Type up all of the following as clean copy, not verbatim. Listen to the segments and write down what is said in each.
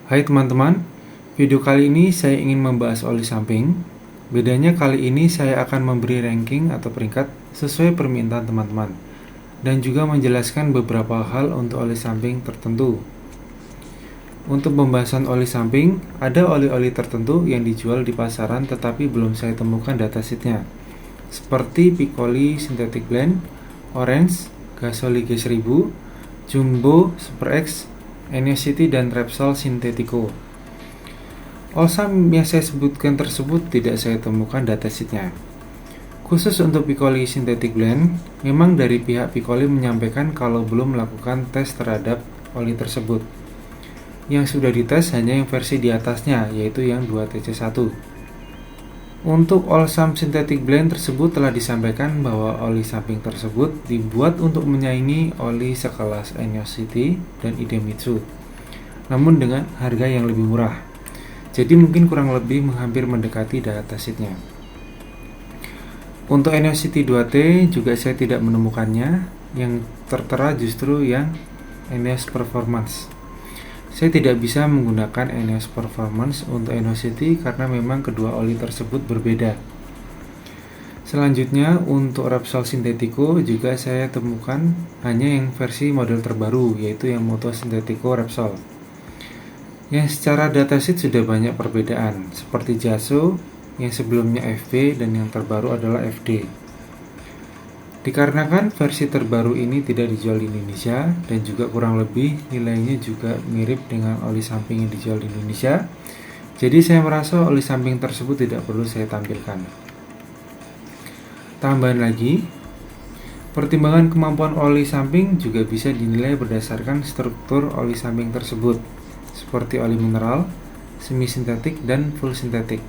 Hai teman-teman, video kali ini saya ingin membahas oli samping. Bedanya kali ini saya akan memberi ranking atau peringkat sesuai permintaan teman-teman dan juga menjelaskan beberapa hal untuk oli samping tertentu. Untuk pembahasan oli samping, ada oli-oli tertentu yang dijual di pasaran tetapi belum saya temukan datasheetnya, seperti Piccoli Synthetic Blend, Orange, Gasoli G1000, Jumbo Super X, Eniosity, dan Repsol Sintetico. Olsam yang saya sebutkan tersebut tidak saya temukan datasheetnya. Khusus untuk Piccoli Synthetic Blend, memang dari pihak Piccoli menyampaikan kalau belum melakukan tes terhadap oli tersebut. Yang sudah dites hanya yang versi di atasnya, yaitu yang 2TC1. Untuk Olsam Synthetic Blend tersebut telah disampaikan bahwa oli samping tersebut dibuat untuk menyaingi oli sekelas Eniosity dan Idemitsu, namun dengan harga yang lebih murah. Jadi mungkin kurang lebih hampir mendekati datasheetnya. Untuk Eniosity 2T juga saya tidak menemukannya, yang tertera justru yang Eneos Performance. Saya tidak bisa menggunakan Eneos Performance untuk Eniosity karena memang kedua oli tersebut berbeda. Selanjutnya untuk Repsol Sintetico juga saya temukan hanya yang versi model terbaru, yaitu yang Moto Sintetico Repsol. Yang secara datasheet sudah banyak perbedaan, seperti Jaso yang sebelumnya FB dan yang terbaru adalah FD. Dikarenakan versi terbaru ini tidak dijual di Indonesia dan juga kurang lebih nilainya juga mirip dengan oli samping yang dijual di Indonesia, jadi saya merasa oli samping tersebut tidak perlu saya tampilkan. Tambahan lagi, pertimbangan kemampuan oli samping juga bisa dinilai berdasarkan struktur oli samping tersebut, seperti oli mineral, semi sintetik, dan full sintetik.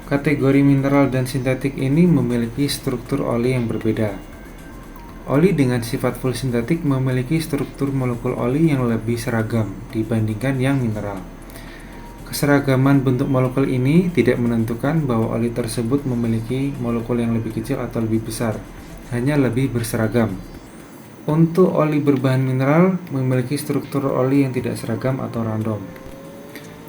Kategori mineral dan sintetik ini memiliki struktur oli yang berbeda. Oli dengan sifat full sintetik memiliki struktur molekul oli yang lebih seragam dibandingkan yang mineral. Keseragaman bentuk molekul ini tidak menentukan bahwa oli tersebut memiliki molekul yang lebih kecil atau lebih besar, hanya lebih berseragam. Untuk oli berbahan mineral memiliki struktur oli yang tidak seragam atau random.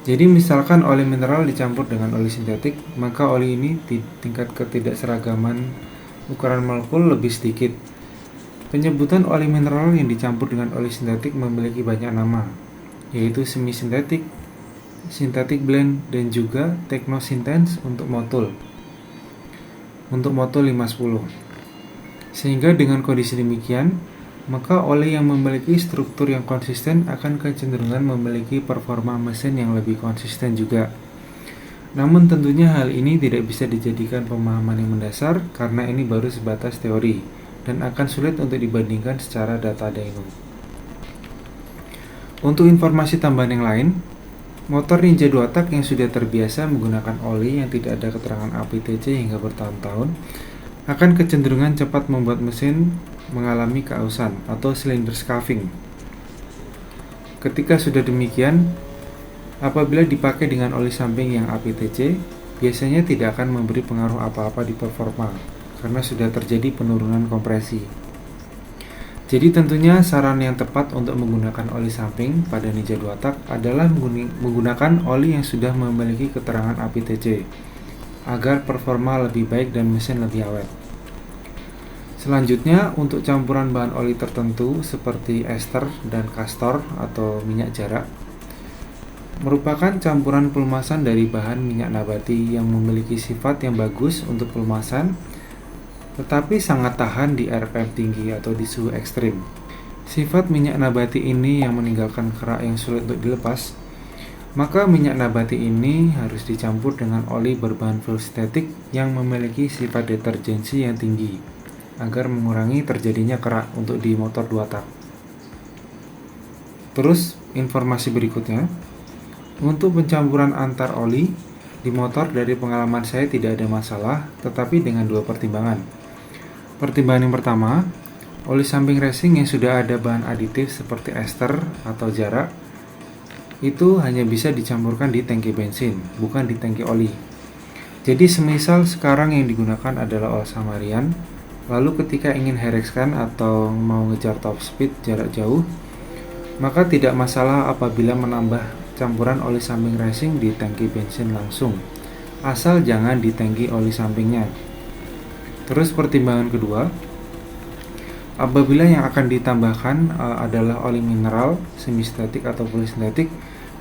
Jadi misalkan oli mineral dicampur dengan oli sintetik, maka oli ini tingkat ketidakseragaman ukuran molekul lebih sedikit. Penyebutan oli mineral yang dicampur dengan oli sintetik memiliki banyak nama, yaitu semi sintetik, synthetic blend, dan juga technosynthese untuk Motul 510. Sehingga dengan kondisi demikian, maka oli yang memiliki struktur yang konsisten akan kecenderungan memiliki performa mesin yang lebih konsisten juga. Namun tentunya hal ini tidak bisa dijadikan pemahaman yang mendasar karena ini baru sebatas teori dan akan sulit untuk dibandingkan secara data dyno. Untuk informasi tambahan yang lain, motor Ninja 2 tak yang sudah terbiasa menggunakan oli yang tidak ada keterangan APTC hingga bertahun-tahun akan kecenderungan cepat membuat mesin mengalami keausan atau cylinder scuffing. Ketika sudah demikian, apabila dipakai dengan oli samping yang APTC, biasanya tidak akan memberi pengaruh apa-apa di performa karena sudah terjadi penurunan kompresi. Jadi tentunya saran yang tepat untuk menggunakan oli samping pada Ninja 2 tak adalah menggunakan oli yang sudah memiliki keterangan APTC agar performa lebih baik dan mesin lebih awet. Selanjutnya, untuk campuran bahan oli tertentu seperti ester dan kastor atau minyak jarak, merupakan campuran pelumasan dari bahan minyak nabati yang memiliki sifat yang bagus untuk pelumasan, tetapi sangat tahan di RPM tinggi atau di suhu ekstrim. Sifat minyak nabati ini yang meninggalkan kerak yang sulit untuk dilepas, maka minyak nabati ini harus dicampur dengan oli berbahan full sintetik yang memiliki sifat deterjensi yang tinggi agar mengurangi terjadinya kerak untuk di motor 2 tak. Terus, informasi berikutnya, untuk pencampuran antar oli di motor dari pengalaman saya tidak ada masalah, tetapi dengan dua pertimbangan. Pertimbangan yang pertama, oli samping racing yang sudah ada bahan aditif seperti ester atau jarak itu hanya bisa dicampurkan di tangki bensin, bukan di tangki oli. Jadi semisal sekarang yang digunakan adalah Olsam Arian, Lalu ketika ingin high scan atau mau ngejar top speed jarak jauh, maka tidak masalah apabila menambah campuran oli samping racing di tangki bensin langsung, asal jangan di tangki oli sampingnya. Terus pertimbangan kedua, apabila yang akan ditambahkan adalah oli mineral, semi statik atau full statik,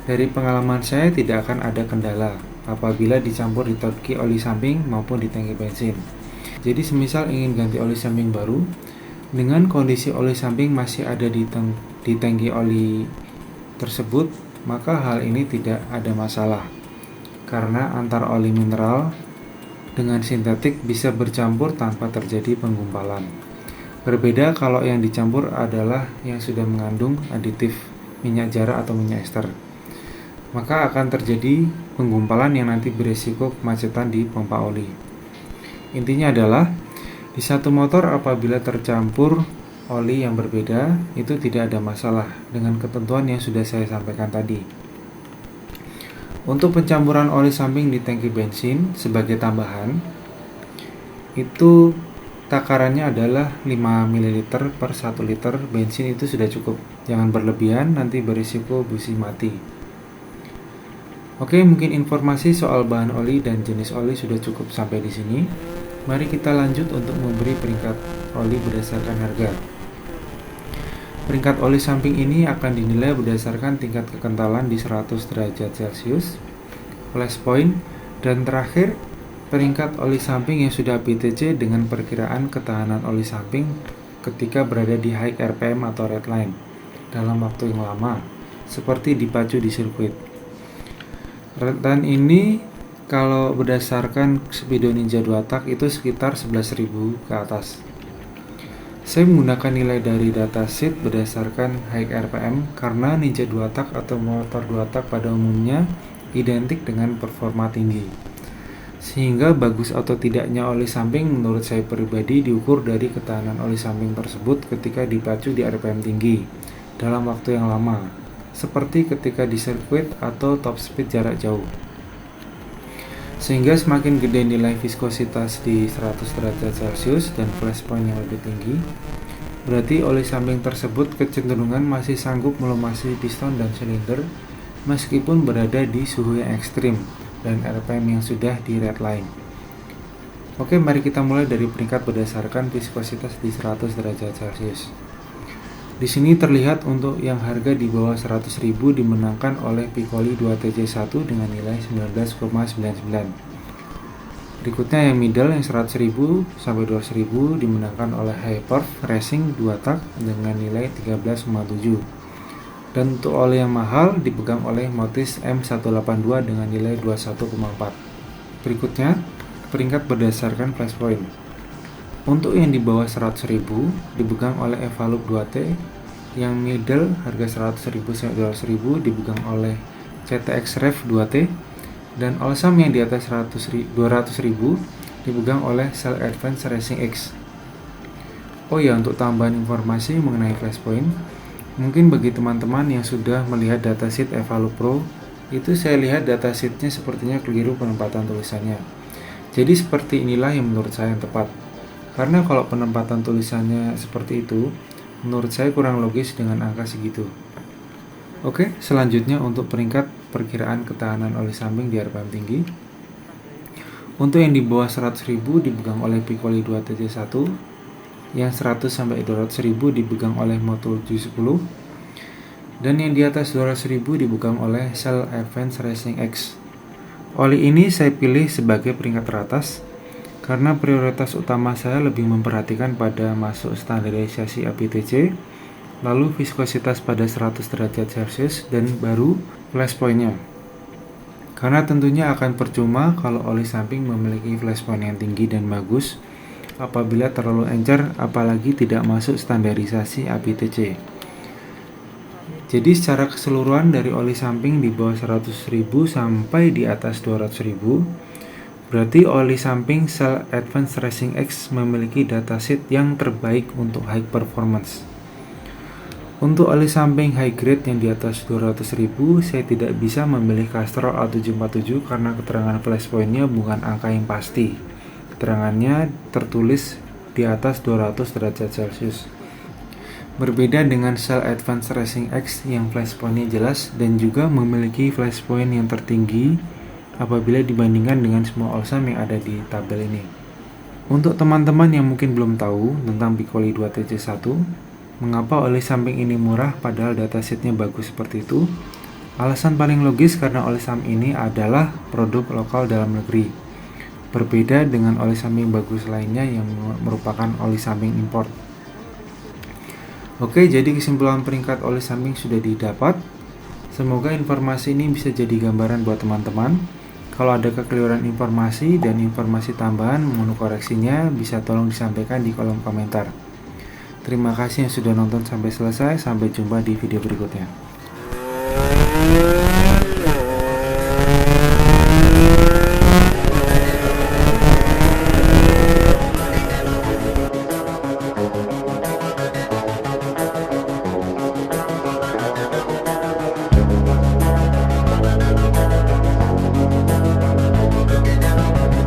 dari pengalaman saya tidak akan ada kendala apabila dicampur di tangki oli samping maupun di tangki bensin. Jadi semisal ingin ganti oli samping baru, dengan kondisi oli samping masih ada di tangki oli tersebut, maka hal ini tidak ada masalah. Karena antara oli mineral dengan sintetik bisa bercampur tanpa terjadi penggumpalan. Berbeda kalau yang dicampur adalah yang sudah mengandung aditif minyak jara atau minyak ester. Maka akan terjadi penggumpalan yang nanti berisiko kemacetan di pompa oli. Intinya adalah, di satu motor apabila tercampur oli yang berbeda, itu tidak ada masalah dengan ketentuan yang sudah saya sampaikan tadi. Untuk pencampuran oli samping di tangki bensin sebagai tambahan, itu takarannya adalah 5 ml per 1 liter bensin itu sudah cukup. Jangan berlebihan, nanti berisiko busi mati. Oke, mungkin informasi soal bahan oli dan jenis oli sudah cukup sampai di sini. Mari kita lanjut untuk memberi peringkat oli berdasarkan harga. Peringkat oli samping ini akan dinilai berdasarkan tingkat kekentalan di 100 derajat Celcius, flash point, dan terakhir peringkat oli samping yang sudah PTC dengan perkiraan ketahanan oli samping ketika berada di high RPM atau redline dalam waktu yang lama, seperti dipacu di sirkuit. Redline ini kalau berdasarkan Speedo Ninja 2 tak itu sekitar 11.000 ke atas. Saya menggunakan nilai dari datasheet berdasarkan high RPM karena Ninja 2 tak atau motor 2 tak pada umumnya identik dengan performa tinggi. Sehingga bagus atau tidaknya oli samping menurut saya pribadi diukur dari ketahanan oli samping tersebut ketika dipacu di RPM tinggi dalam waktu yang lama, seperti ketika di sirkuit atau top speed jarak jauh. Sehingga semakin gede nilai viskositas di 100 derajat Celcius dan flash point yang lebih tinggi, berarti oli samping tersebut kecenderungan masih sanggup melumasi piston dan silinder meskipun berada di suhu yang ekstrim dan RPM yang sudah di redline. Oke, mari kita mulai dari peringkat berdasarkan viskositas di 100 derajat Celcius. Di sini terlihat untuk yang harga di bawah 100.000 dimenangkan oleh Piccoli 2TC1 dengan nilai 19,99. Berikutnya yang middle yang 100.000 sampai 200.000 dimenangkan oleh Hyperf Racing 2 tak dengan nilai 13,7. Dan untuk oli yang mahal dipegang oleh Motis M182 dengan nilai 21,4. Berikutnya peringkat berdasarkan flash point. Untuk yang di bawah 100.000 dipegang oleh Evalup 2T, yang middle harga 100.000 sampai 200.000 dipegang oleh CTX Rev 2T, dan Allsam yang di atas 200.000 dipegang oleh Cell Advance Racing X. Oh ya, untuk tambahan informasi mengenai flashpoint, mungkin bagi teman-teman yang sudah melihat datasheet Evalup Pro, itu saya lihat datasheetnya sepertinya keliru penempatan tulisannya. Jadi seperti inilah yang menurut saya yang tepat. Karena kalau penempatan tulisannya seperti itu, menurut saya kurang logis dengan angka segitu. Oke, selanjutnya untuk peringkat perkiraan ketahanan oli samping di RPM tinggi. Untuk yang di bawah 100.000 dipegang oleh Piccoli 2TC1, yang 100 sampai 200.000 dipegang oleh Motul 710, dan yang di atas 200.000 dipegang oleh Cell Advance Racing X. Oli ini saya pilih sebagai peringkat teratas karena prioritas utama saya lebih memperhatikan pada masuk standarisasi APTC, lalu viskositas pada 100 derajat Celcius, dan baru flash point-nya. Karena tentunya akan percuma kalau oli samping memiliki flash point yang tinggi dan bagus apabila terlalu encer, apalagi tidak masuk standarisasi APTC. Jadi secara keseluruhan dari oli samping di bawah 100.000 sampai di atas 200.000, berarti oli samping Cell Advance Racing X memiliki datasheet yang terbaik untuk high performance. Untuk oli samping high grade yang di atas 200.000, saya tidak bisa memilih Castrol A747 karena keterangan flash point-nya bukan angka yang pasti. Keterangannya tertulis di atas 200 derajat Celcius. Berbeda dengan Shell Advanced Racing X yang flashpoint-nya jelas dan juga memiliki flashpoint yang tertinggi apabila dibandingkan dengan semua Olsam yang ada di tabel ini. Untuk teman-teman yang mungkin belum tahu tentang Piccoli 2TC1, mengapa oli samping ini murah padahal datasheetnya bagus seperti itu? Alasan paling logis karena oli samping ini adalah produk lokal dalam negeri. Berbeda dengan oli samping bagus lainnya yang merupakan oli samping import. Oke, jadi kesimpulan peringkat oli samping sudah didapat. Semoga informasi ini bisa jadi gambaran buat teman-teman. Kalau ada kekeliruan informasi dan informasi tambahan mengenai koreksinya, bisa tolong disampaikan di kolom komentar. Terima kasih yang sudah nonton sampai selesai. Sampai jumpa di video berikutnya.